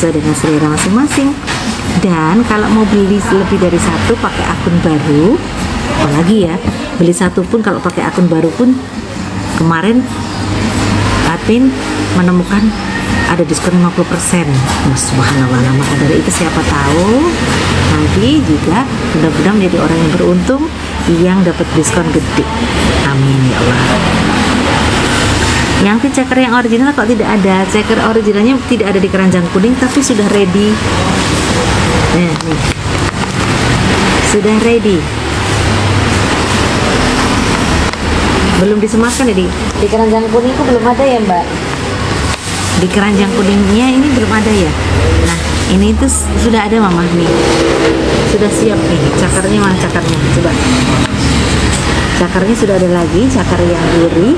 sesuai dengan selera masing-masing. Dan kalau mau beli lebih dari satu pakai akun baru, apalagi ya beli satu pun kalau pakai akun baru pun, kemarin admin menemukan ada diskon 50%. Subhanallah, maka dari itu siapa tahu nanti juga mudah-mudahan menjadi orang yang beruntung yang dapat diskon gede. Amin ya Allah. Yang checker yang original kok tidak ada? Checker originalnya tidak ada di keranjang kuning tapi sudah ready. Nah, nih. Sudah ready. Belum disematkan ya di keranjang kuning itu belum ada ya, Mbak? Di keranjang kuningnya ini belum ada ya. Nah, ini tuh sudah ada Mama nih. Sudah siap nih. Cakarnya mana cakarnya? Coba. Cakarnya sudah ada lagi, cakar yang gurih.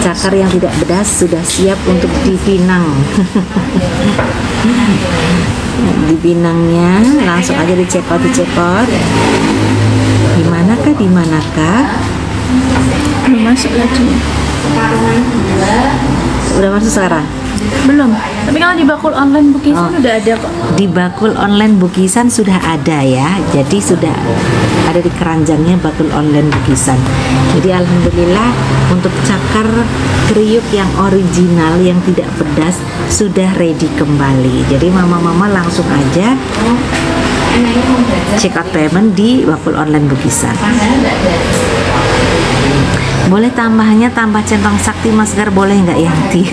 Cakar yang tidak pedas sudah siap untuk dipinang. Dipinangnya langsung aja dicepot. Dimanakah? Belum masuk lagi. Udah masuk sekarang? Belum. Tapi kalau di bakul online Bukisan udah ada kok. Di bakul online Bukisan sudah ada ya. Jadi sudah ada di keranjangnya bakul online Bukisan. Jadi alhamdulillah untuk cakar kriuk yang original yang tidak pedas sudah ready kembali. Jadi mama-mama langsung aja check out payment di bakul online Bukisan. Boleh tambahannya tambah centong sakti Masgar, boleh nggak Yanti?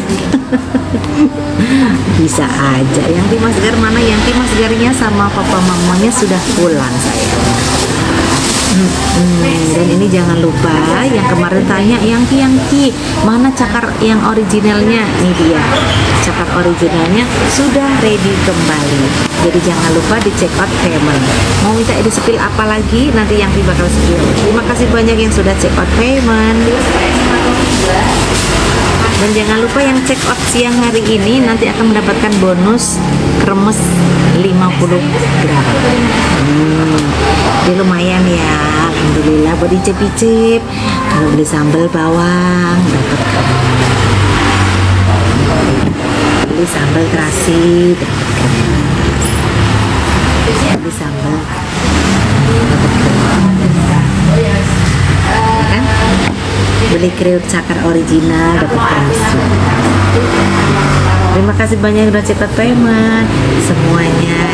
Bisa aja. Yanti Masgar mana? Yanti Masgarnya sama papa mamanya sudah pulang sayang. Dan ini jangan lupa yang kemarin tanya Yanti mana cakar yang originalnya? Ini dia cakar originalnya sudah ready kembali. Jadi jangan lupa di check out payment. Mau minta di spill apa lagi? Nanti Yanti bakal spill. Terima kasih banyak yang sudah check out payment. Dan jangan lupa yang check out siang hari ini nanti akan mendapatkan bonus kremes 50 gram. Jadi lumayan ya, alhamdulillah buat icip-icip. Kalau beli sambal bawang dapat kremes. Beli sambal terasi dapat kremes. Beli sambal dapat kremes. Kan? Beli kriuk cakar original dapat kremes juga. Terima kasih banyak udah cepat payment semuanya.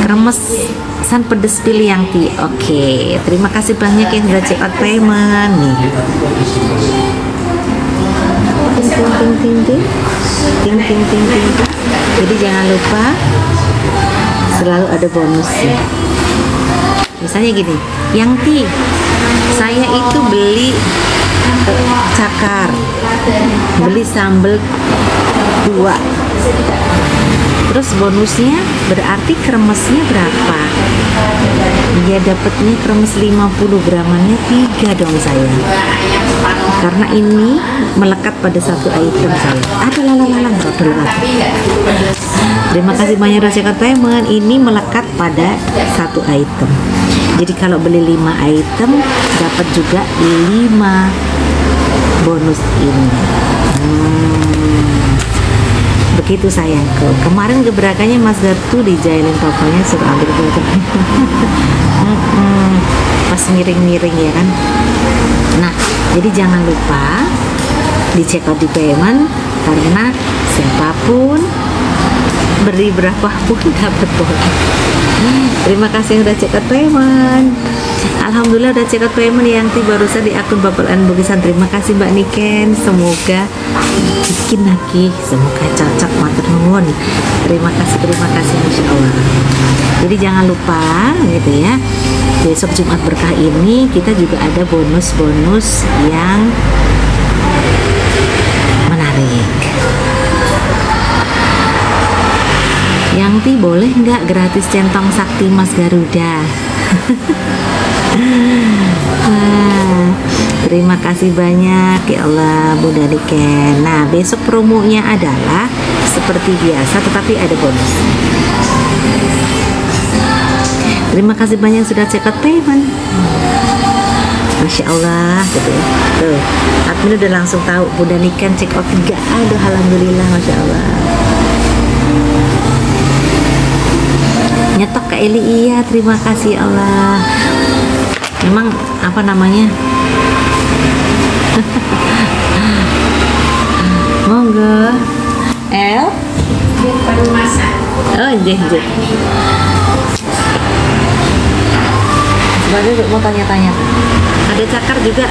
Kremes san pedes pilih Yanti. Oke, terima kasih banyak yang udah check out payment nih. Ting. Jadi jangan lupa selalu ada bonusnya. Misalnya gini, Yanti, saya itu beli cakar, beli sambal 2. Terus bonusnya berarti kremesnya berapa? Dia dapatnya kremes 50 gramannya 3 dong sayang. Karena ini melekat pada satu item saya. Terima kasih banyak udah check out payment. Ini melekat pada satu item. Jadi kalau beli 5 item dapat juga 5 bonus ini. Begitu sayangku. Kemarin gebrakannya Mas Gartu dijailin tokonya suruh ambil foto. Pas miring-miring ya kan. Nah, jadi jangan lupa di check out di payment karena siapapun beri berapapun dapat bonus. Terima kasih udah check out payment. Alhamdulillah udah check out payment yang barusan di akun Bakul Online Bukisan. Terima kasih Mbak Niken. Semoga bikin lagi, semoga cocok matur nuwun. Terima kasih Masya Allah. Jadi jangan lupa gitu ya. Besok Jumat Berkah ini kita juga ada bonus-bonus yang menarik. Yanti boleh nggak gratis centong sakti Mas Garuda? Terima kasih banyak ya Allah Bunda Niken. Nah besok promonya adalah seperti biasa tetapi ada bonus. Terima kasih banyak sudah check out payment. Masya Allah gitu ya. Tuh, admin udah langsung tahu Bunda Niken check out 3. Aduh, alhamdulillah, Masya Allah. Nyetok Kak Eli, iya, terima kasih ya Allah. Memang apa namanya? Monggo. El? Oh, jeh. Sebagai mau tanya-tanya. Ada cakar juga.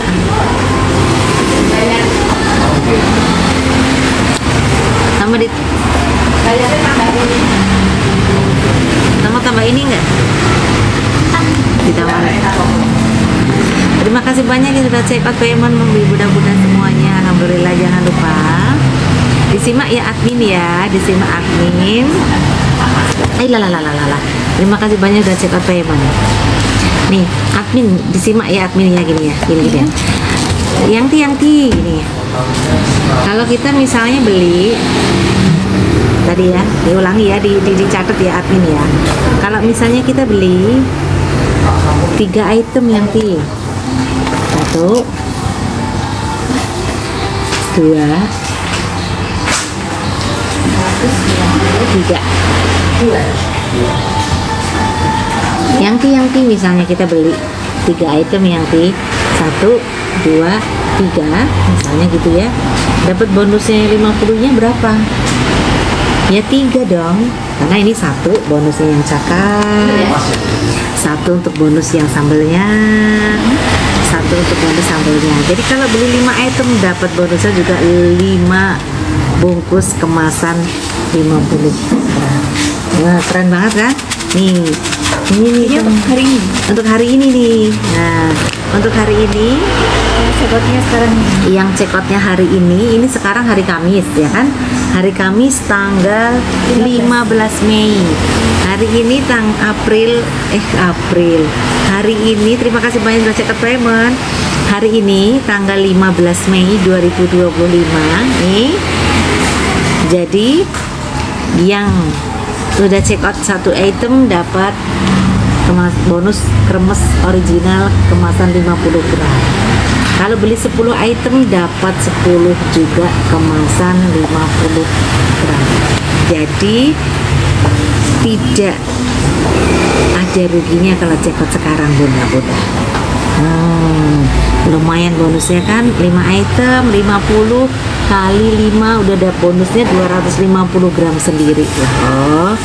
Sama di. Tambah ini enggak? Ditambah. Terima kasih banyak yang sudah check out payment membeli Bunda-bunda semuanya. Alhamdulillah, jangan lupa disimak ya admin ya, disimak admin. Terima kasih banyak sudah check out payment. Nih, admin disimak ya admin ya, gini ya, gini ya. Yang gini ya. Kalau kita misalnya beli tadi ya, diulangi ya, dicatat ya admin ya. Kalau misalnya kita beli 3 item yang 1, 2, 3. Yang misalnya kita beli 3 item yang 1, 2, 3 misalnya gitu ya, dapat bonusnya 50-nya berapa? Ya 3 dong, karena ini 1 bonusnya yang cakar, 1 untuk bonus yang sambelnya, 1 untuk bonus sambelnya. Jadi kalau beli 5 item dapat bonusnya juga 5 bungkus kemasan 50 gram. Wah, keren banget kan? Nih, ini nih untuk hari ini nih. Nah, untuk hari ini Cekotnya sekarang yang cekotnya hari ini sekarang hari Kamis ya kan, hari Kamis tanggal 15 Mei. Hari ini April hari ini, terima kasih banyak sudah cekot payment. Hari ini tanggal 15 Mei 2025 nih. Jadi yang sudah check out 1 item dapat bonus kremes original kemasan 50 gram. Kalau beli 10 item dapat 10 juga kemasan 50 gram. Jadi tidak ada ruginya kalau check out sekarang Bunda. Lumayan bonusnya kan, 5 item 50 kali 5 udah ada bonusnya 250 gram sendiri loh.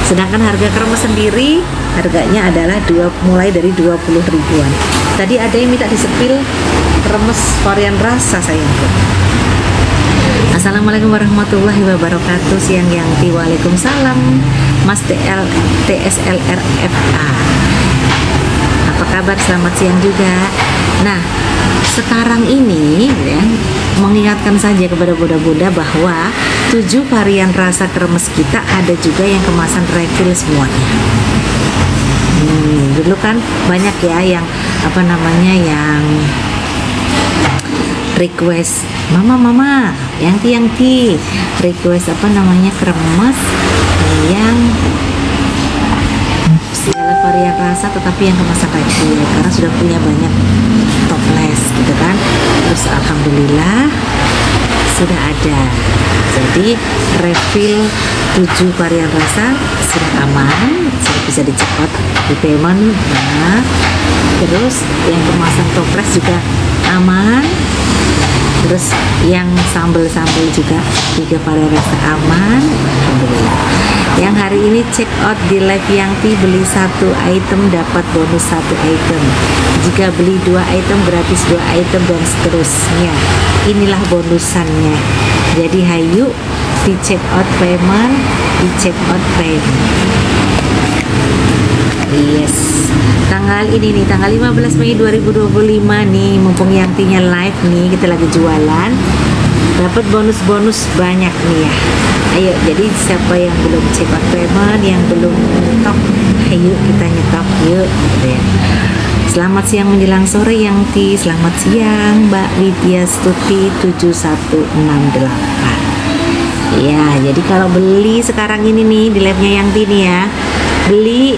Sedangkan harga kremes sendiri harganya adalah mulai dari 20 ribuan. Tadi ada yang minta disepil kremes varian rasa sayangku. Assalamualaikum warahmatullahi wabarakatuh. Siang yang Waalaikumsalam Mas TSLRFA. Apa kabar? Selamat siang juga. Nah, sekarang ini ya, mengingatkan saja kepada Bunda-bunda bahwa 7 varian rasa kremes kita ada juga yang kemasan refill semuanya. Dulu kan banyak ya yang apa namanya, yang request mama yang request apa namanya, kremes yang segala varian rasa tetapi yang kemasan refill karena sudah punya banyak toples gitu kan. Terus alhamdulillah sudah ada, jadi refill 7 varian rasa sudah aman, sudah bisa dicekot di payment. Nah, terus yang kemasan toples juga aman, terus yang sambal-sambal juga 3 varian rasa aman, alhamdulillah. Yang hari ini check out di live Yangti, beli 1 item dapat bonus 1 item, jika beli 2 item gratis 2 item dan seterusnya. Inilah bonusannya. Jadi hayu di check out payment, di check out payment. Yes, tanggal ini nih, tanggal 15 Mei 2025 nih, mumpung Yangtinya live nih, kita lagi jualan, dapat bonus-bonus banyak nih ya. Ayo, jadi siapa yang belum check out payment, yang belum nyetok, ayo kita nyetok yuk gitu ya. Selamat siang menjelang sore Yangti, selamat siang Mbak Widya Stuti 7168. Ya, jadi kalau beli sekarang ini nih di live-nya Yangti nih ya, beli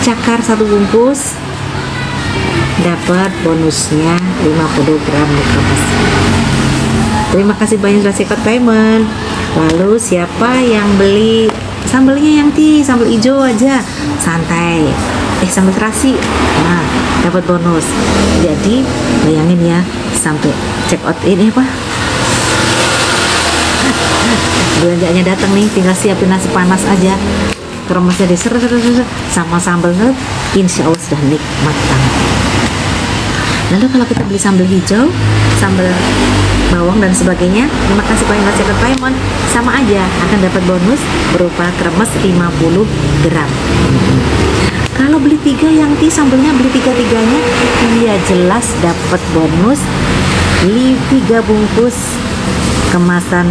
cakar 1 bungkus dapat bonusnya 50 gram nih kremes. Terima kasih banyak sudah check out payment. Lalu siapa yang beli sambelnya yang sambal hijau aja santai, sambal terasi, nah dapat bonus. Jadi bayangin ya, sampai check out ini apa, belanjanya datang nih, tinggal siapin nasi panas aja, kremesnya diser sama sambalnya, insya Allah sudah nikmat banget. Lalu kalau kita beli sambal hijau, sambal bawang dan sebagainya, terima kasih banyak check out payment, sama aja akan dapat bonus berupa kremes 50 gram. Kalau beli 3 yang sambalnya, beli 3-3-nya, iya jelas dapat bonus 3 bungkus kemasan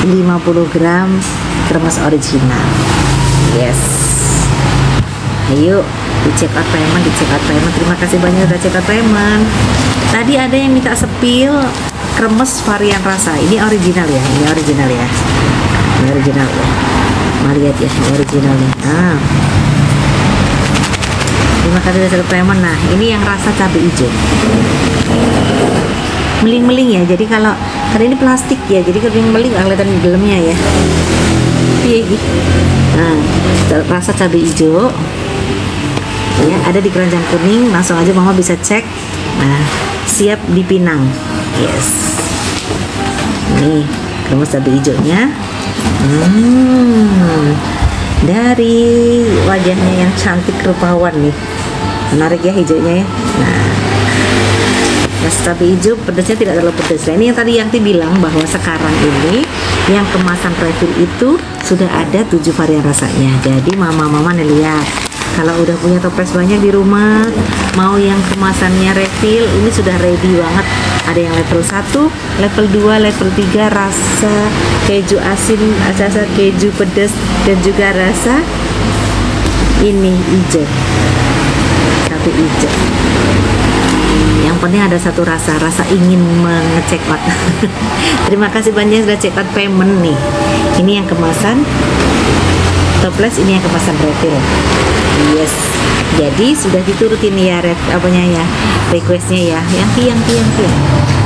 50 gram kremes original. Yes, ayo di check out payment, terima kasih banyak udah check out payment. Tadi ada yang minta sepil kremes varian rasa, ini original ya, ini original ya. Mari lihat ya, ini originalnya. Terima kasih udah check out payment. Nah, ini yang rasa cabai hijau, meling-meling ya. Jadi kalau ini plastik ya, jadi kalau meling kelihatan di dalamnya ya. Nah, rasa cabai hijau ya, ada di keranjang kuning, langsung aja mama bisa cek. Nah, siap dipinang. Yes, nih kremes cabai hijaunya. Dari wajahnya yang cantik rupawan nih, menarik ya hijaunya ya. Nah, nasi cabai hijau pedasnya tidak terlalu pedas. Nah, ini yang tadi Yanti bilang bahwa sekarang ini yang kemasan refill itu sudah ada 7 varian rasanya. Jadi mama-mama nih lihat, kalau udah punya toples banyak di rumah, mau yang kemasannya refill, ini sudah ready banget. Ada yang level 1, level 2, level 3, rasa keju asin, rasa keju pedas, dan juga rasa ini hijau, cabai hijau. Yang penting ada satu rasa ingin mengecek out. Terima kasih banyak sudah check out payment nih. Ini yang kemasan toples, ini yang kemasan refill. Yes, jadi sudah diturutin ya requestnya ya, yang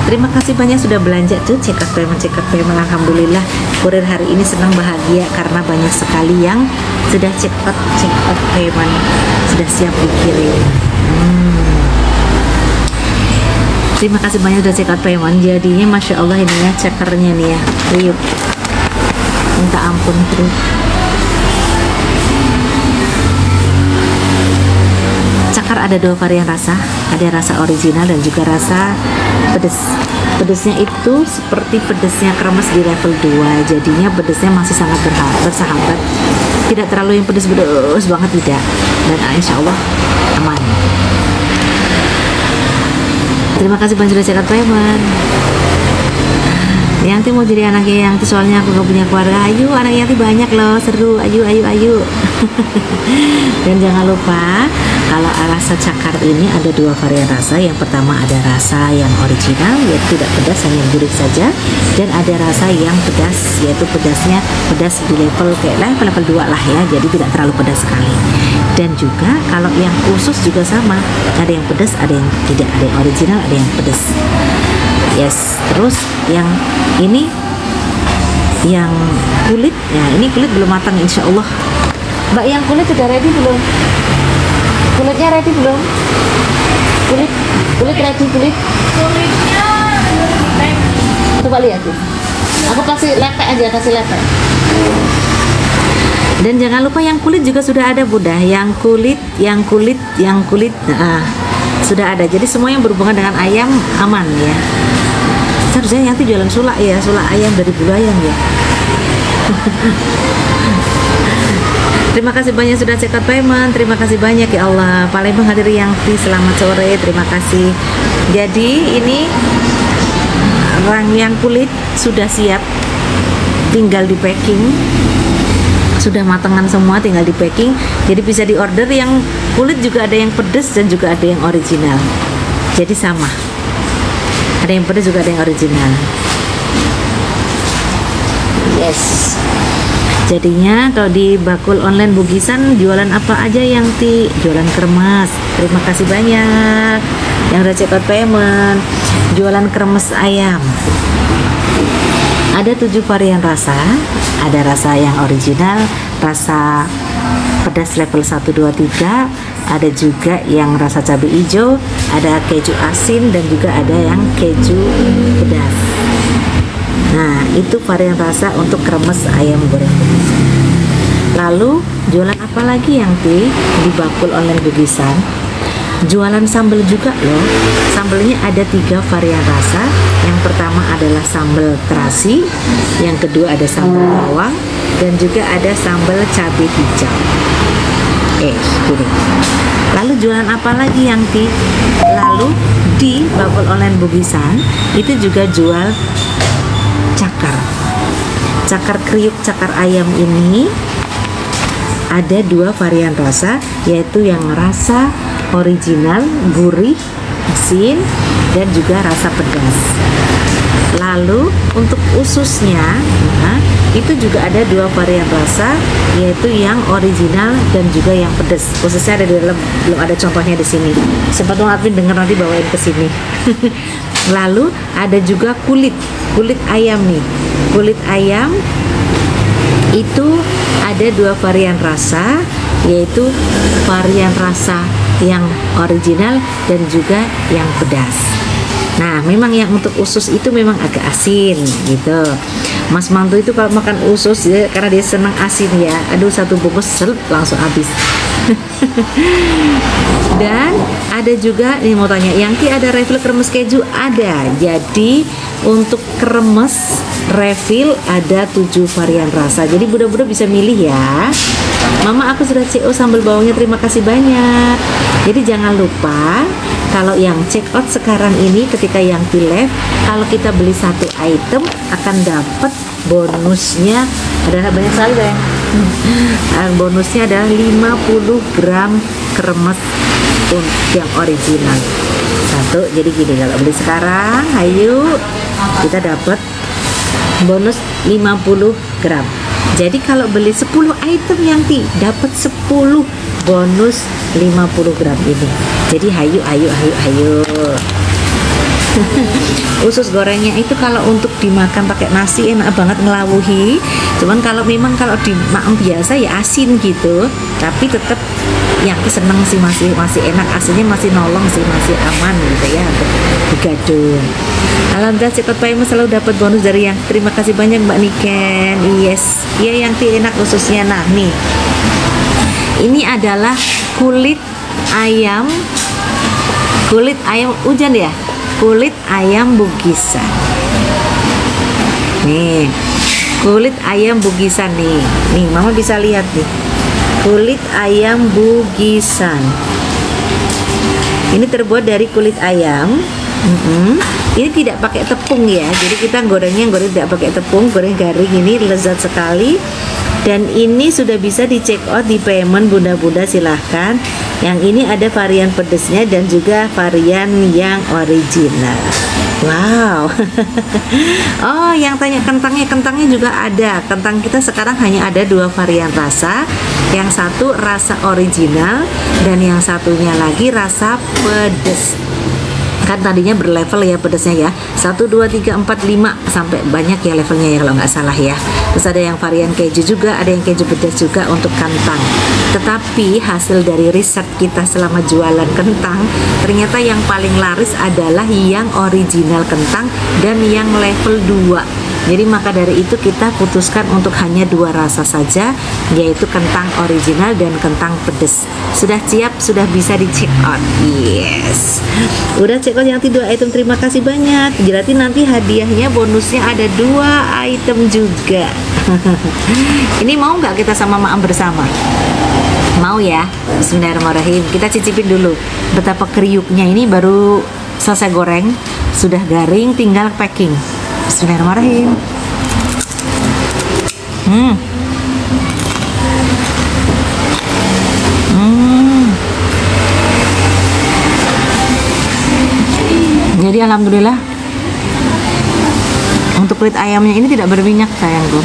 terima kasih banyak sudah belanja tuh check out payment. Alhamdulillah, kurir hari ini senang bahagia karena banyak sekali yang sudah check out payment, sudah siap dikirim. Terima kasih banyak sudah check out payment. Jadinya masya Allah ini ya, cekernya nih ya, riuh, minta ampun tuh. Cakar ada 2 varian rasa, ada rasa original dan juga rasa pedas. Pedasnya itu seperti pedasnya kremes di level 2, jadinya pedasnya masih sangat bersahabat, tidak terlalu yang pedas banget, tidak, dan insya Allah aman. Terima kasih banyak sudah check out payment. Yanti mau jadi anaknya Yanti, soalnya aku gak punya keluarga. Ayo, anak Yanti banyak loh, seru. Ayo. Dan jangan lupa, kalau rasa cakar ini ada 2 varian rasa. Yang pertama ada rasa yang original, yaitu tidak pedas, hanya gurih saja. Dan ada rasa yang pedas, yaitu pedasnya pedas di level level 2 lah ya, jadi tidak terlalu pedas sekali. Dan juga kalau yang khusus juga sama, ada yang pedas, ada yang tidak, ada yang original, ada yang pedas. Yes, terus yang ini yang kulit ya, ini kulit belum matang insya Allah. Mbak, yang kulit sudah ready belum? Kulitnya ready belum? Kulit ready, kulitnya coba lihat tuh, aku kasih lepek aja, kasih lepek. Dan jangan lupa yang kulit juga sudah ada Bunda, yang kulit, nah, sudah ada. Jadi semua yang berhubungan dengan ayam aman ya. Seharusnya Yanti jualan sulak ya, sulak ayam dari bulu ayam ya. Terima kasih banyak sudah check out payment. Terima kasih banyak ya Allah. Palembang hadiri Yanti, selamat sore, terima kasih. Jadi ini yang kulit sudah siap, tinggal di packing. Sudah matangan semua, tinggal di packing. Jadi bisa di order. Yang kulit juga ada yang pedas dan juga ada yang original. Jadi sama. Ada yang pedas juga ada yang original. Yes. Jadinya kalau di Bakul Online Bugisan jualan apa aja Yanti? Jualan kremes, Terima kasih banyak yang udah check out payment. Jualan kremes ayam. Ada 7 varian rasa. Ada rasa yang original, rasa pedas level 1, 2, 3. Ada juga yang rasa cabai hijau, ada keju asin, dan juga ada yang keju pedas. Nah, itu varian rasa untuk kremes ayam goreng Bugisan. Lalu jualan apa lagi yang di bakul online Bugisan? Jualan sambal juga loh. Sambelnya ada 3 varian rasa. Yang pertama adalah sambal terasi, yang kedua ada sambal bawang, dan juga ada sambal cabai hijau. Gini. Lalu jualan apa lagi yang lalu di bakul online Bugisan itu juga jual cakar kriuk cakar ayam. Ini ada 2 varian rasa, yaitu yang rasa original gurih asin dan juga rasa pedas. Lalu untuk ususnya, itu juga ada 2 varian rasa, yaitu yang original dan juga yang pedas. Ususnya ada di dalam, belum ada contohnya di sini. Siapa tahu admin dengar nanti bawain ke sini. Lalu ada juga kulit ayam nih. Kulit ayam itu ada 2 varian rasa, yaitu varian rasa yang original dan juga yang pedas. Nah, memang yang untuk usus itu memang agak asin gitu. Mas Mantu itu kalau makan usus ya, karena dia senang asin ya. Aduh, 1 bungkus langsung habis. Dan ada juga ini mau tanya, Yangti ada refill kremes keju? Ada. Jadi untuk kremes refill ada 7 varian rasa. Jadi budak-budak bisa milih ya. Mama, aku sudah CO sambal bawangnya, terima kasih banyak. Jadi jangan lupa kalau yang check out sekarang ini ketika yang di live, kalau kita beli 1 item akan dapat bonusnya, ada banyak sekali ya. Bonusnya adalah 50 gram kremes yang original. 1, jadi gini, kalau beli sekarang, ayo kita dapat bonus 50 gram. Jadi kalau beli 10 item yang dapat 10 bonus 50 gram ini. Jadi ayo. Usus gorengnya itu kalau untuk dimakan pakai nasi enak banget, ngelawuhi. Cuman kalau memang kalau di maem biasa ya asin gitu, tapi tetap yang seneng sih, masih enak, asinnya masih nolong sih, masih aman gitu ya untuk digadung. Alhamdulillah Cepat Payment selalu dapat bonus dari yang. Terima kasih banyak Mbak Niken. Yes, iya yang enak khususnya. Nah nih, ini adalah kulit ayam hujan ya, kulit ayam Bugisan. Nih, kulit ayam Bugisan nih. Nih, Mama bisa lihat nih. Kulit ayam Bugisan. Ini terbuat dari kulit ayam. Ini tidak pakai tepung ya. Jadi kita goreng tidak pakai tepung, goreng garing. Ini lezat sekali. Dan ini sudah bisa di check out di payment, bunda-bunda silahkan. Yang ini ada varian pedesnya dan juga varian yang original. Wow. Oh, yang tanya kentangnya juga ada. Kentang kita sekarang hanya ada 2 varian rasa. Yang satu rasa original dan yang satunya lagi rasa pedes. Kan tadinya berlevel ya pedasnya ya, 1, 2, 3, 4, 5 sampai banyak ya levelnya ya kalau nggak salah ya. Terus ada yang varian keju juga, ada yang keju pedas juga untuk kentang. Tetapi hasil dari riset kita selama jualan kentang, ternyata yang paling laris adalah yang original kentang dan yang level 2. Jadi maka dari itu kita putuskan untuk hanya 2 rasa saja, yaitu kentang original dan kentang pedas. Sudah siap, sudah bisa di check out. Yes, udah check out yang 2 item. Terima kasih banyak. Berarti nanti hadiahnya bonusnya ada 2 item juga. Ini mau nggak kita sama Maam bersama? Mau ya? Bismillahirrahmanirrahim. Kita cicipin dulu betapa kriuknya. Ini baru selesai goreng, sudah garing, tinggal packing. Bismillahirrahmanirrahim. Jadi alhamdulillah untuk kulit ayamnya ini tidak berminyak sayangku.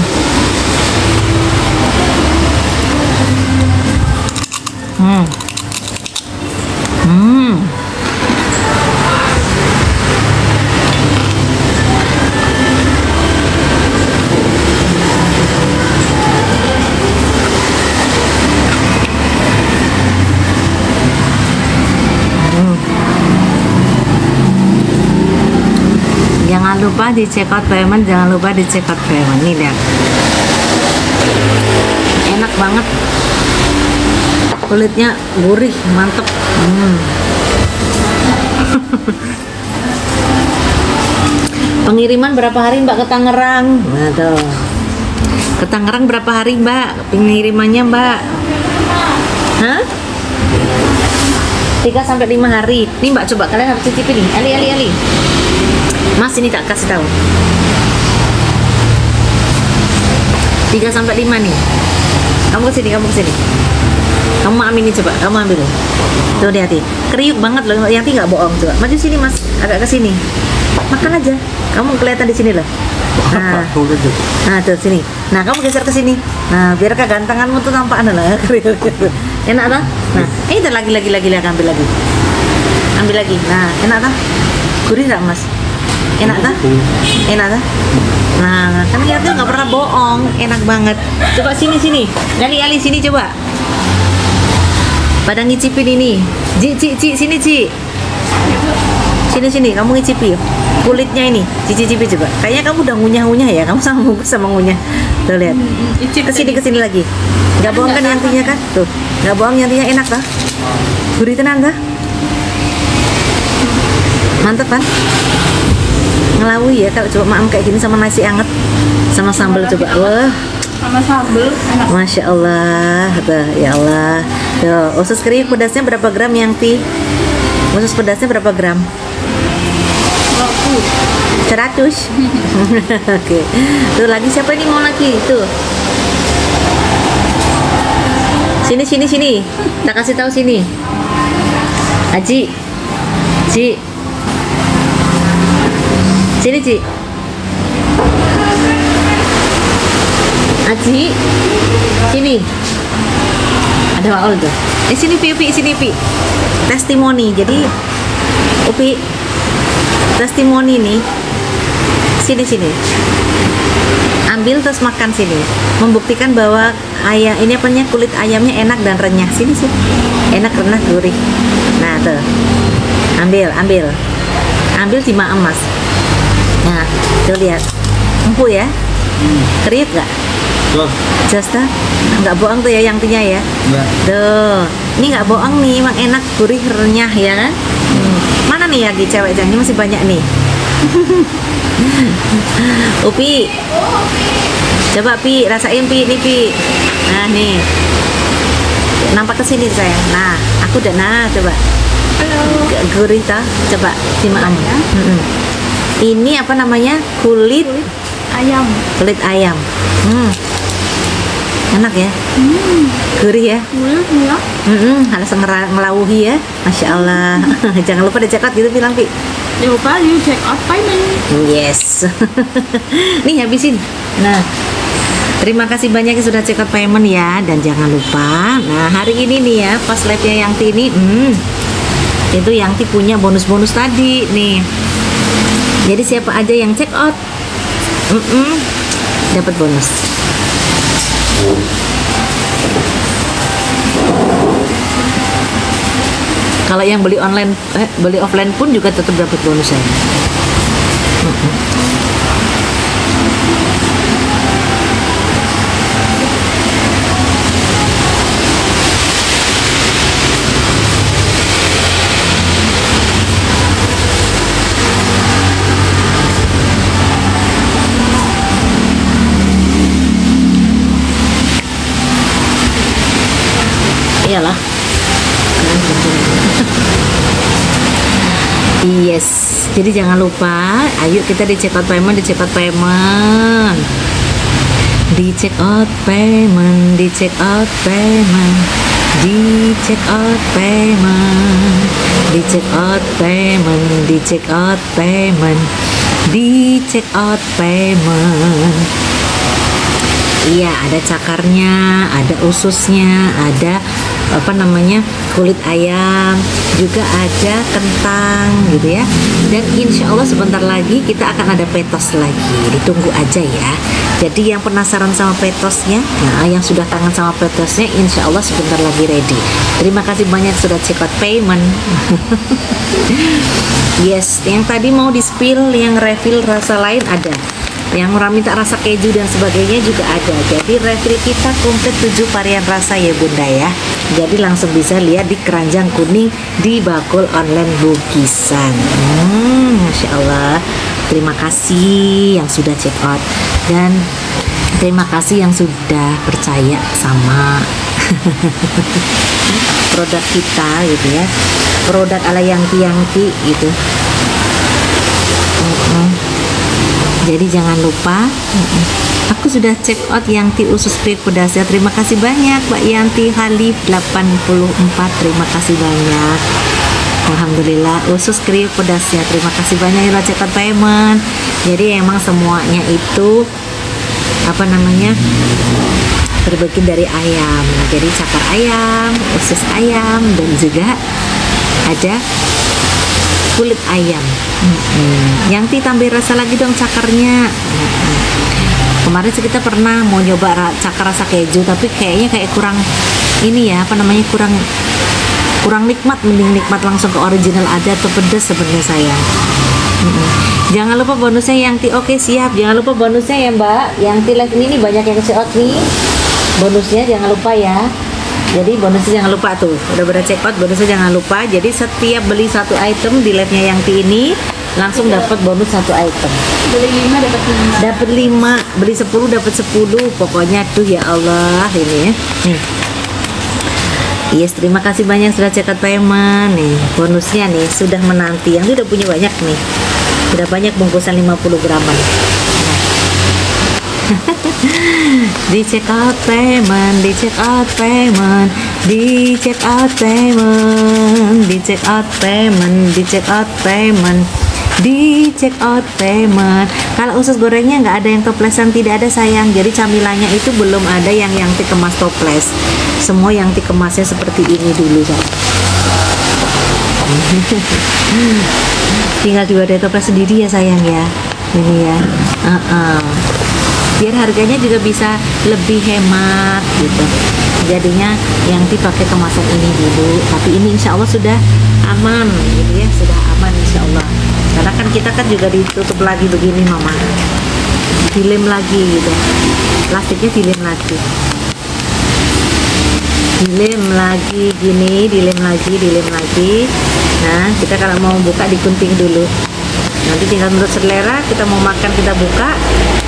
Jangan lupa di check out payment, jangan lupa di check out payment. Nih lihat, enak banget, kulitnya gurih, mantep. Pengiriman berapa hari Mbak ke Tangerang? Nah tuh, ke Tangerang berapa hari Mbak pengirimannya Mbak? Hah? 3-5 hari. Nih Mbak, coba kalian harus cicipin nih. Ali. Mas, ini tak kasih tahu. 3-5 nih. Kamu kesini. Kamu ambil ini, coba. Kamu ambil. Tuh, hati. Kriuk banget loh. Yanti nggak bohong, coba. Maju sini Mas, agak ke sini. Makan aja. Kamu kelihatan di sini loh. Nah, tuh sini. Nah, kamu geser ke sini. Nah, biar kegantenganmu tuh tampak lah. Enak tak? Nah, ini lagi ambil lagi. Ambil lagi. Nah, enak tak? Gurih tak Mas? Enak tak? Enak tak? Nah, kan lihat tuh nggak pernah bohong. Enak banget. Coba sini. Ali sini coba. Pada ngicipin ini. Ci, sini Ci. Sini, kamu ngicipi kulitnya ini. Cici-cipi coba. Kayaknya kamu udah ngunyah-ngunyah ya. Kamu sama ngunyah. Tuh lihat. Kesini lagi. Nggak bohong kan yantinya kan? Tuh, nggak bohong yantinya, enak kah? Gurih tenan kah? Mantep kan? Ngelawi ya kalau coba maam kayak gini sama nasi anget sama sambal coba. Wah, sama sambal enak. Masya Allah. Tuh, ya Allah. Tuh, usus kriuk pedasnya berapa gram Yanti? Usus pedasnya berapa gram? 100. Oke. Tuh lagi siapa ini mau lagi? Tuh. Sini. Tak kasih tahu sini. Aji. Ci. Sini, Ci. Aji. Sini. Ada Waul tuh. Sini Pi. Testimoni. Jadi Upi testimoni nih. Sini. Ambil terus makan sini. Membuktikan bahwa ayam ini kulit ayamnya enak dan renyah. Sini. Enak, renyah, gurih. Nah, tuh. Ambil di Mas. Nah, tuh lihat. Empuk ya? Kriuk nggak? Just nggak bohong tuh ya yantinya ya. Tuh, ini nggak bohong nih, emang enak, gurih, renyah ya kan? Mana nih lagi cewek jangan masih banyak nih. Upi, coba Pi, rasain Pi, nih Pi. Nah nih, nampak kesini sayang. Nah, aku udah coba. Halo. Gurih tak? Coba simak ya. Ini apa namanya? Kulit ayam. Enak ya? Gurih ya? Harus ngelawuhi ya? Masya Allah. Jangan lupa di check out gitu bilang Pi. Jangan lupa di check out payment. Yes. Nih habisin. Nah, terima kasih banyak yang sudah check out payment ya. Dan jangan lupa, nah hari ini nih ya pas live-nya Yanti ini itu Yanti punya bonus-bonus tadi nih. Jadi siapa aja yang check out dapat bonus. Kalau yang beli online, beli offline pun juga tetap dapat bonusnya. Iyalah. Yes, jadi jangan lupa, ayo kita di check out payment, di check out payment, di check out payment, di check out payment, di check out payment, di check out payment, di check out payment, di check out payment. Iya, ada cakarnya, ada ususnya, ada apa namanya, kulit ayam, juga ada kentang gitu ya. Dan insya Allah sebentar lagi kita akan ada petos lagi, ditunggu aja ya. Jadi yang penasaran sama petosnya, nah yang sudah tangan sama petosnya, insya Allah sebentar lagi ready. Terima kasih banyak sudah check out payment. Yes, yang tadi mau di spill, yang refill rasa lain ada, yang orang minta rasa keju dan sebagainya juga ada. Jadi refill kita komplit 7 varian rasa ya bunda ya. Jadi langsung bisa lihat di keranjang kuning di Bakul Online Bukisan. Masya Allah. Terima kasih yang sudah check out, dan terima kasih yang sudah percaya sama produk kita gitu ya, produk ala Yangti gitu. Jadi jangan lupa, aku sudah check out Yangti usus kriuk pedasnya. Terima kasih banyak Mbak Yanti Halif 84, terima kasih banyak. Alhamdulillah usus kriuk pedasnya, terima kasih banyak ya check out payment. Jadi emang semuanya itu apa namanya, terbikin dari ayam. Jadi cakar ayam, usus ayam, dan juga ada kulit ayam. Yang tambah rasa lagi dong cakarnya. Kemarin sih kita pernah mau nyoba cakar rasa keju, tapi kayaknya kayak kurang ini ya, apa namanya, kurang nikmat. Mending nikmat langsung ke original aja atau pedas sebenarnya sayang. Jangan lupa bonusnya Yangti. Oke siap, jangan lupa bonusnya ya Mbak. Yangti live ini banyak yang check out nih. Bonusnya jangan lupa ya. Jadi bonusnya jangan lupa tuh, udah check out bonusnya jangan lupa. Jadi setiap beli satu item di live-nya Yangti ini langsung dapat bonus satu item. Beli 5 dapat 5. Dapat 5, beli 10 dapat 10. Pokoknya tuh ya Allah ini ya. Nih. Yes, terima kasih banyak sudah check out payment. Nih, bonusnya nih sudah menanti. Yang udah punya banyak nih. Udah banyak bungkusan 50 graman. Di check out payment, di check out payment, di check out payment, di check out payment, di check out payment, di check out payment. Kalau usus gorengnya nggak ada yang toplesan, tidak ada sayang. Jadi camilannya itu belum ada yang dikemas toples. Semua yang dikemasnya seperti ini dulu sayang. Tinggal juga ada toples sendiri ya sayang ya. Ini ya. Biar harganya juga bisa lebih hemat gitu. Jadinya yang dipakai kemasan ini dulu, tapi ini insya Allah sudah aman gitu ya, sudah aman insya Allah. Karena kan kita kan juga ditutup lagi begini mama, dilem lagi gitu, plastiknya dilem lagi gini, dilem lagi. Nah kita kalau mau buka digunting dulu, nanti tinggal menurut selera, kita mau makan kita buka,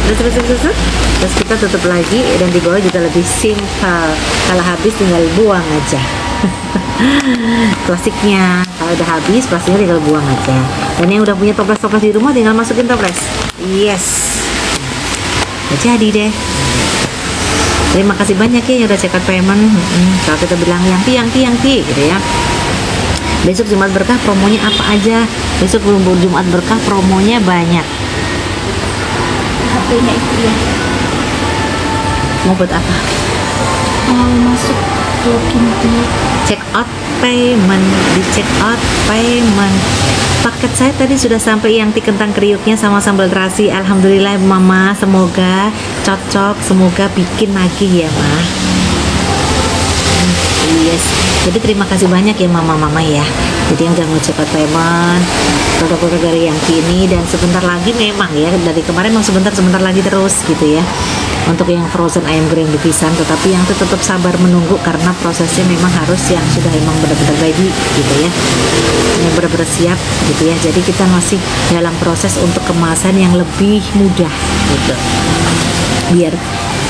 terus kita tutup lagi, dan di bawah juga lebih simple. Kalau habis tinggal buang aja. Plastiknya kalau udah habis, plastiknya tinggal buang aja. Dan yang udah punya toples di rumah tinggal masukin toples. Yes, udah jadi deh. Terima kasih banyak ya yang udah check out payment. Kalau kita bilang Yangti gitu ya. Besok Jumat Berkah promonya apa aja? Besok Jumat Berkah promonya banyak. HP-nya itu ya. Mau buat apa? Mau masuk login di check out payment, di check out payment. Paket saya tadi sudah sampai Yangti kentang kriuknya sama sambal terasi. Alhamdulillah mama, semoga cocok, semoga bikin lagi ya ma. Yes, jadi terima kasih banyak ya mama-mama ya. Jadi yang udah mau check out payment produk-produk dari Yangti ini, dan sebentar lagi memang ya, dari kemarin memang sebentar lagi terus gitu ya untuk yang frozen ayam goreng Bukisan. Tetapi yang tetap sabar menunggu karena prosesnya memang harus yang sudah emang benar-benar ready gitu ya, yang benar-benar siap gitu ya. Jadi kita masih dalam proses untuk kemasan yang lebih mudah gitu, biar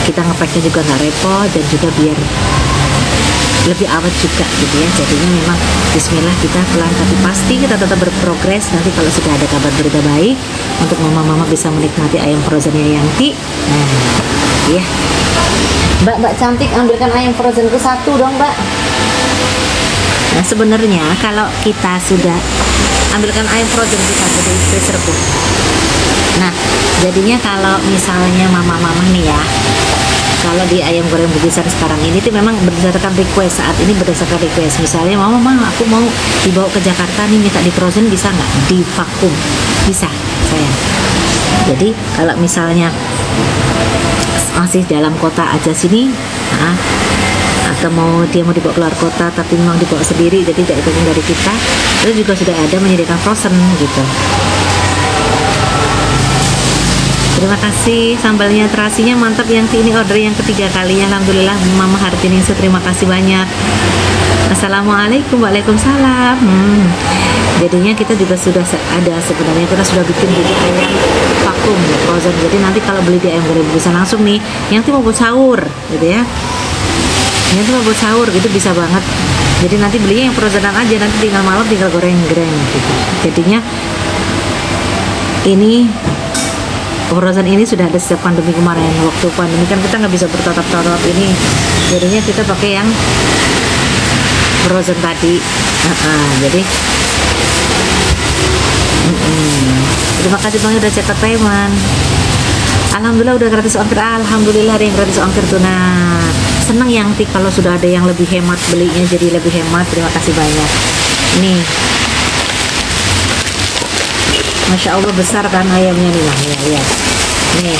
kita ngepacknya juga nggak repot, dan juga biar lebih awet juga gitu ya. Jadinya memang bismillah, kita pelan tapi pasti kita tetap berprogres. Nanti kalau sudah ada kabar berita baik untuk mama-mama bisa menikmati ayam frozennya Yangti. Nah ya mbak cantik, ambilkan ayam frozenku satu dong mbak. Nah sebenarnya kalau kita sudah ambilkan ayam frozenku satu dari freezerku, nah jadinya kalau misalnya mama-mama nih ya kalau di ayam goreng Bukisan sekarang ini tuh memang berdasarkan request, saat ini berdasarkan request. Misalnya mama aku mau dibawa ke Jakarta nih, minta di frozen, bisa nggak? Di vakum bisa sayang. Jadi kalau misalnya masih dalam kota aja sini, atau dia mau dibawa keluar kota tapi memang dibawa sendiri, jadi tidak dipacking dari kita, itu juga sudah ada menyediakan frozen gitu. Terima kasih, sambalnya terasinya mantap yang ini order yang ketiga kalinya. Alhamdulillah Mama Hartini, terima kasih banyak. Assalamualaikum. Waalaikumsalam. Jadinya kita juga sudah ada, sebenarnya kita sudah bikin bubur ayam vakum frozen. Jadi nanti kalau beli di ayam goreng bisa langsung nih, yang mau buat sahur gitu ya. Yang mau buat sahur gitu bisa banget. Jadi nanti belinya yang frozenan aja, nanti tinggal malam tinggal goreng-goreng gitu. Jadinya ini frozen ini sudah ada sejak pandemi kemarin. Waktu pandemi kan kita nggak bisa bertatap-tatap ini, jadinya kita pakai yang frozen tadi. Jadi terima kasih banget udah cetak payment. Alhamdulillah udah gratis ongkir. Alhamdulillah ada yang gratis ongkir tuh. Nah, senang yang kalau sudah ada yang lebih hemat belinya, jadi lebih hemat. Terima kasih banyak. Nih, Masya Allah besar kan ayamnya nih, nah ya. Nih.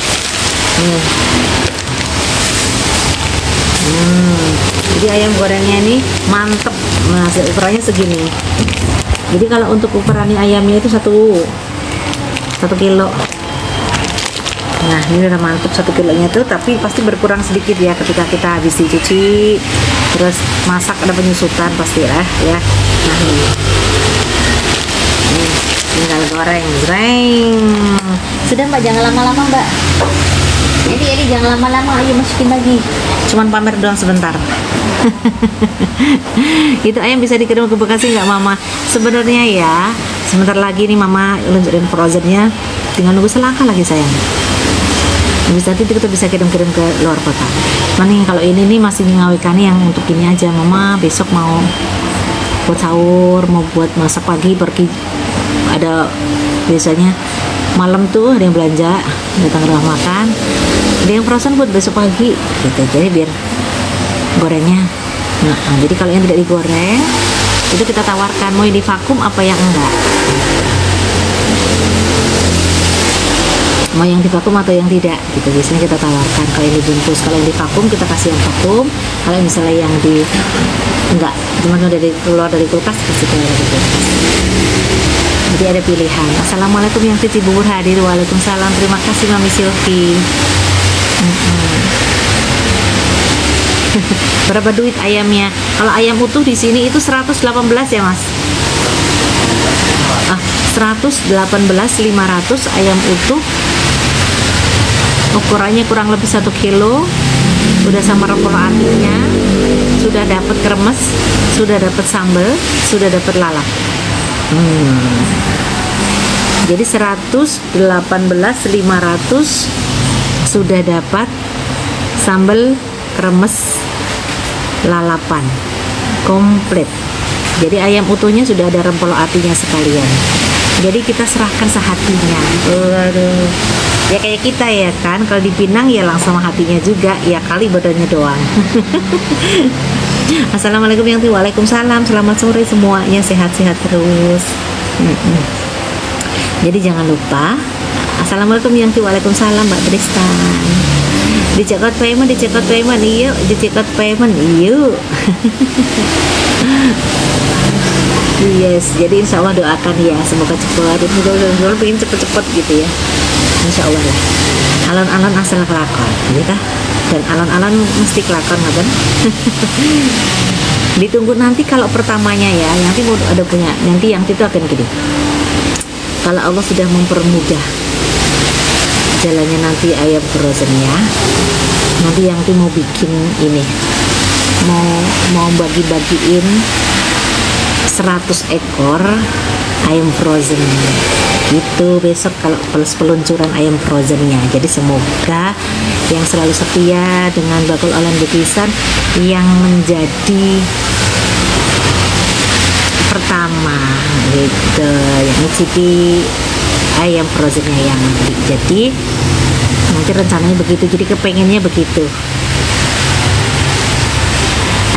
Jadi ayam gorengnya ini mantep. Nah, ukurannya segini. Jadi kalau untuk ukurannya ayamnya itu 1 kilo. Nah, ini udah mantep 1 kilonya tuh, tapi pasti berkurang sedikit ya ketika kita habis dicuci, terus masak, ada penyusutan pastilah ya. Nah, ini tinggal goreng. Sudah Mbak, jangan lama-lama Mbak. Ini jangan lama-lama, ayo masukin lagi. Cuman pamer doang sebentar. Itu ayam bisa dikirim ke Bekasi nggak Mama? Sebenarnya ya, sebentar lagi nih Mama luncurin frozennya, tinggal nunggu selangkah lagi sayang. Bisa nanti kita bisa kirim-kirim ke luar kota. Nih kalau ini nih masih ngawikan yang untuk ini aja. Mama besok mau buat sahur, mau buat masak pagi, pergi ada biasanya malam tuh ada yang belanja, datang ke rumah makan, ada yang frozen buat besok pagi gitu. Jadi biar gorengnya jadi kalau yang tidak digoreng itu kita tawarkan mau di vakum apa yang enggak, mau yang di vakum atau yang tidak gitu. Biasanya kita tawarkan kalau yang dibungkus. Kalau yang di vakum kita kasih yang vakum, kalau misalnya yang di enggak cuma dari keluar dari kulkas kasih keluar dari kulkas. Jadi ada pilihan. Assalamualaikum yang Cici bubur hadir. Waalaikumsalam. Terima kasih Mami Silvi. Berapa duit ayamnya? Kalau ayam utuh di sini itu 118 ya Mas. 118 500 ayam utuh. Ukurannya kurang lebih 1 kilo. Udah sama rempah atinya, sudah dapat kremes, sudah dapat sambal, sudah dapat lalap. Jadi 118 500 sudah dapat sambal, kremes, lalapan komplit. Jadi ayam utuhnya sudah ada rempolo atinya sekalian. Jadi kita serahkan sehatinya. Waduh. Ya kayak kita ya kan, kalau di Pinang ya langsung hatinya juga, ya kali badannya doang. Assalamualaikum yang Waalaikumsalam. Selamat sore semuanya, sehat-sehat terus. Jadi jangan lupa. Assalamualaikum yang Waalaikumsalam Mbak Tristan. Di checkout payment, yuk. Di checkout payment, yuk. Yes, jadi insya Allah doakan ya, semoga cepat. Semoga pengen cepet-cepet gitu ya. Insya Allah lah. Alon-alon asal kelakon, gitu kah? Dan alon-alon mesti kelakon, kan? Ditunggu nanti kalau pertamanya ya, nanti mau ada punya, nanti yang itu akan gede. Kalau Allah sudah mempermudah jalannya nanti ayam frozennya, nanti yang itu mau bikin ini, mau bagi-bagiin 100 ekor ayam frozen itu besok kalau peluncuran ayam frozennya. Jadi semoga yang selalu setia dengan Bakul Online Bukisan yang menjadi pertama gitu, yang mencicipi ayam frozennya yang jadi nanti rencananya begitu, jadi kepengennya begitu.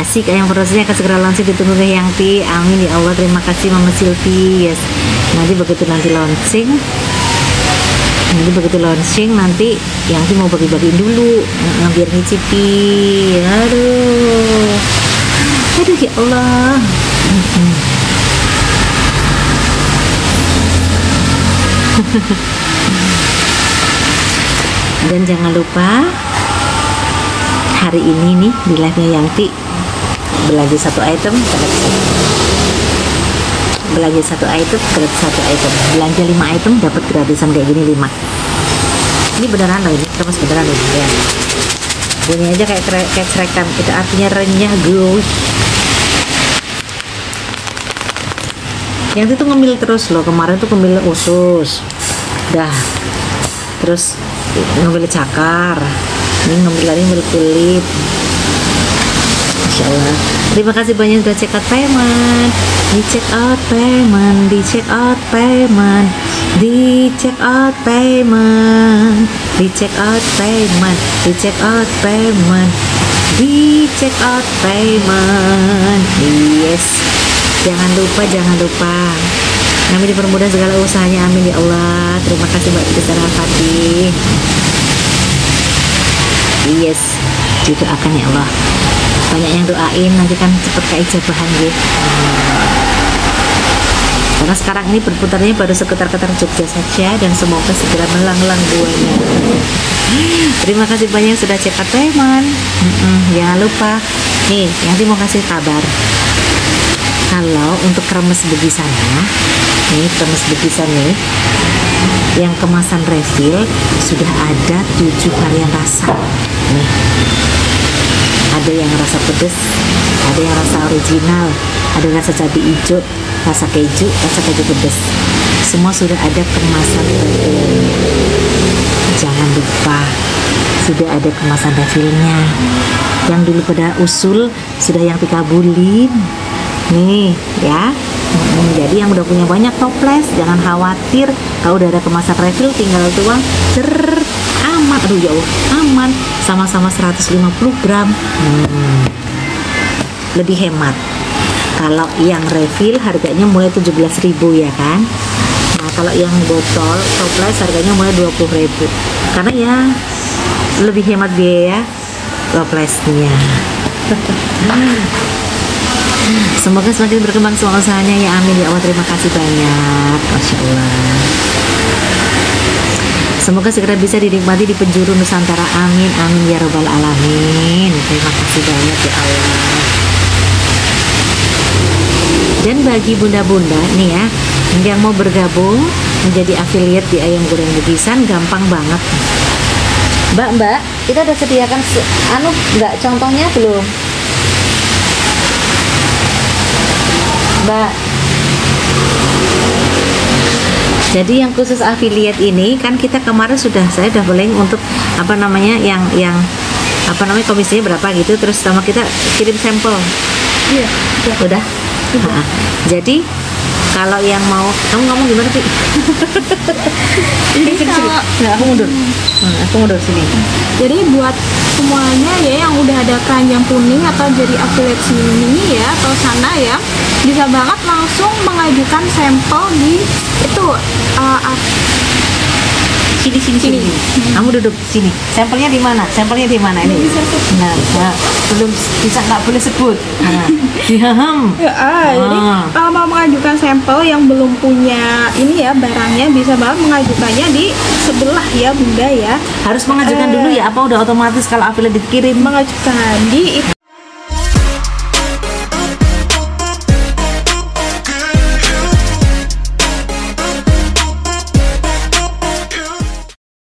Asik, ayam prosesnya akan segera launching, ditunggu Teh Yangti. Amin ya Allah, terima kasih Mama Silvi. Yes. Nanti begitu launching, nanti Yangti mau bagi-bagiin dulu, biar ngicipi. Aduh ya Allah. Dan jangan lupa hari ini nih di live-nya Yangti belanja satu item gratis satu item, belanja 5 item dapat gratisan kayak gini 5. Ini beneran loh, ini terus beneran loh ya. Bunyi aja kayak cerekan, itu artinya renyah guys. Yang itu ngemil terus loh, kemarin tuh ngemil usus dah, terus ngemil cakar, ini ngemil lagi ngemil kulit. Masya Allah, terima kasih banyak sudah check out payment, di check out payment, di check out payment, di check out payment, di check out payment, di check out payment, di check out payment. Yes, jangan lupa. Kami dipermudah segala usahanya, amin ya Allah. Terima kasih Mbak Kristina Fatih. Yes, didoakan ya Allah. Banyak yang doain, nanti kan cepet keijabahan gitu. Karena sekarang ini berputarnya baru sekitar-kitar Jogja saja, dan semoga segera melanglang buahnya. Terima kasih banyak sudah check out payment. Jangan lupa nih, nanti mau kasih kabar kalau untuk kremes begisannya nih, kremes begisan nih yang kemasan refill sudah ada 7 varian rasa nih. Ada yang rasa pedas, ada yang rasa original, ada rasa cabai hijau, rasa keju pedas. Semua sudah ada kemasan refill. Jangan lupa sudah ada kemasan refillnya. Yang dulu pada usul sudah yang dikabulin nih ya. Jadi yang udah punya banyak toples jangan khawatir, kalau udah ada kemasan refill tinggal tuang aman. Aduh ya Allah, aman, sama-sama 150 gram. Lebih hemat. Kalau yang refill harganya mulai 17.000 ya kan. Nah kalau yang botol toples harganya mulai 20.000, karena ya lebih hemat biaya toplesnya. Semoga semakin berkembang semua usahanya ya, amin ya Allah. Terima kasih banyak, Masya Allah. Semoga segera bisa dinikmati di penjuru Nusantara, amin ya robbal alamin. Terima kasih banyak ya Allah. Dan bagi bunda-bunda nih ya yang mau bergabung menjadi affiliate di Ayam Goreng Bugisan, gampang banget. Mbak, kita udah sediakan nggak contohnya belum? Mbak, jadi yang khusus affiliate ini kan kita kemarin saya udah boleh untuk apa namanya yang apa namanya komisinya berapa gitu, terus sama kita kirim sampel. Iya, udah. Nah, jadi kalau yang mau, kamu ngomong gimana sih? Jadi kalau aku mundur sini. Jadi buat semuanya ya yang udah ada keranjang kuning atau jadi affiliate sini ya atau sana ya, bisa banget langsung mengajukan sampel di itu sini. Kamu duduk sini. Sampelnya di mana? Ini. Nah, belum bisa, nggak boleh sebut. Nah, jadi kalau mau mengajukan sampel yang belum punya ini ya barangnya, bisa banget mengajukannya di sebelah ya Bunda ya. Harus mengajukan dulu ya? Apa udah otomatis kalau affiliate dikirim? Mengajukan di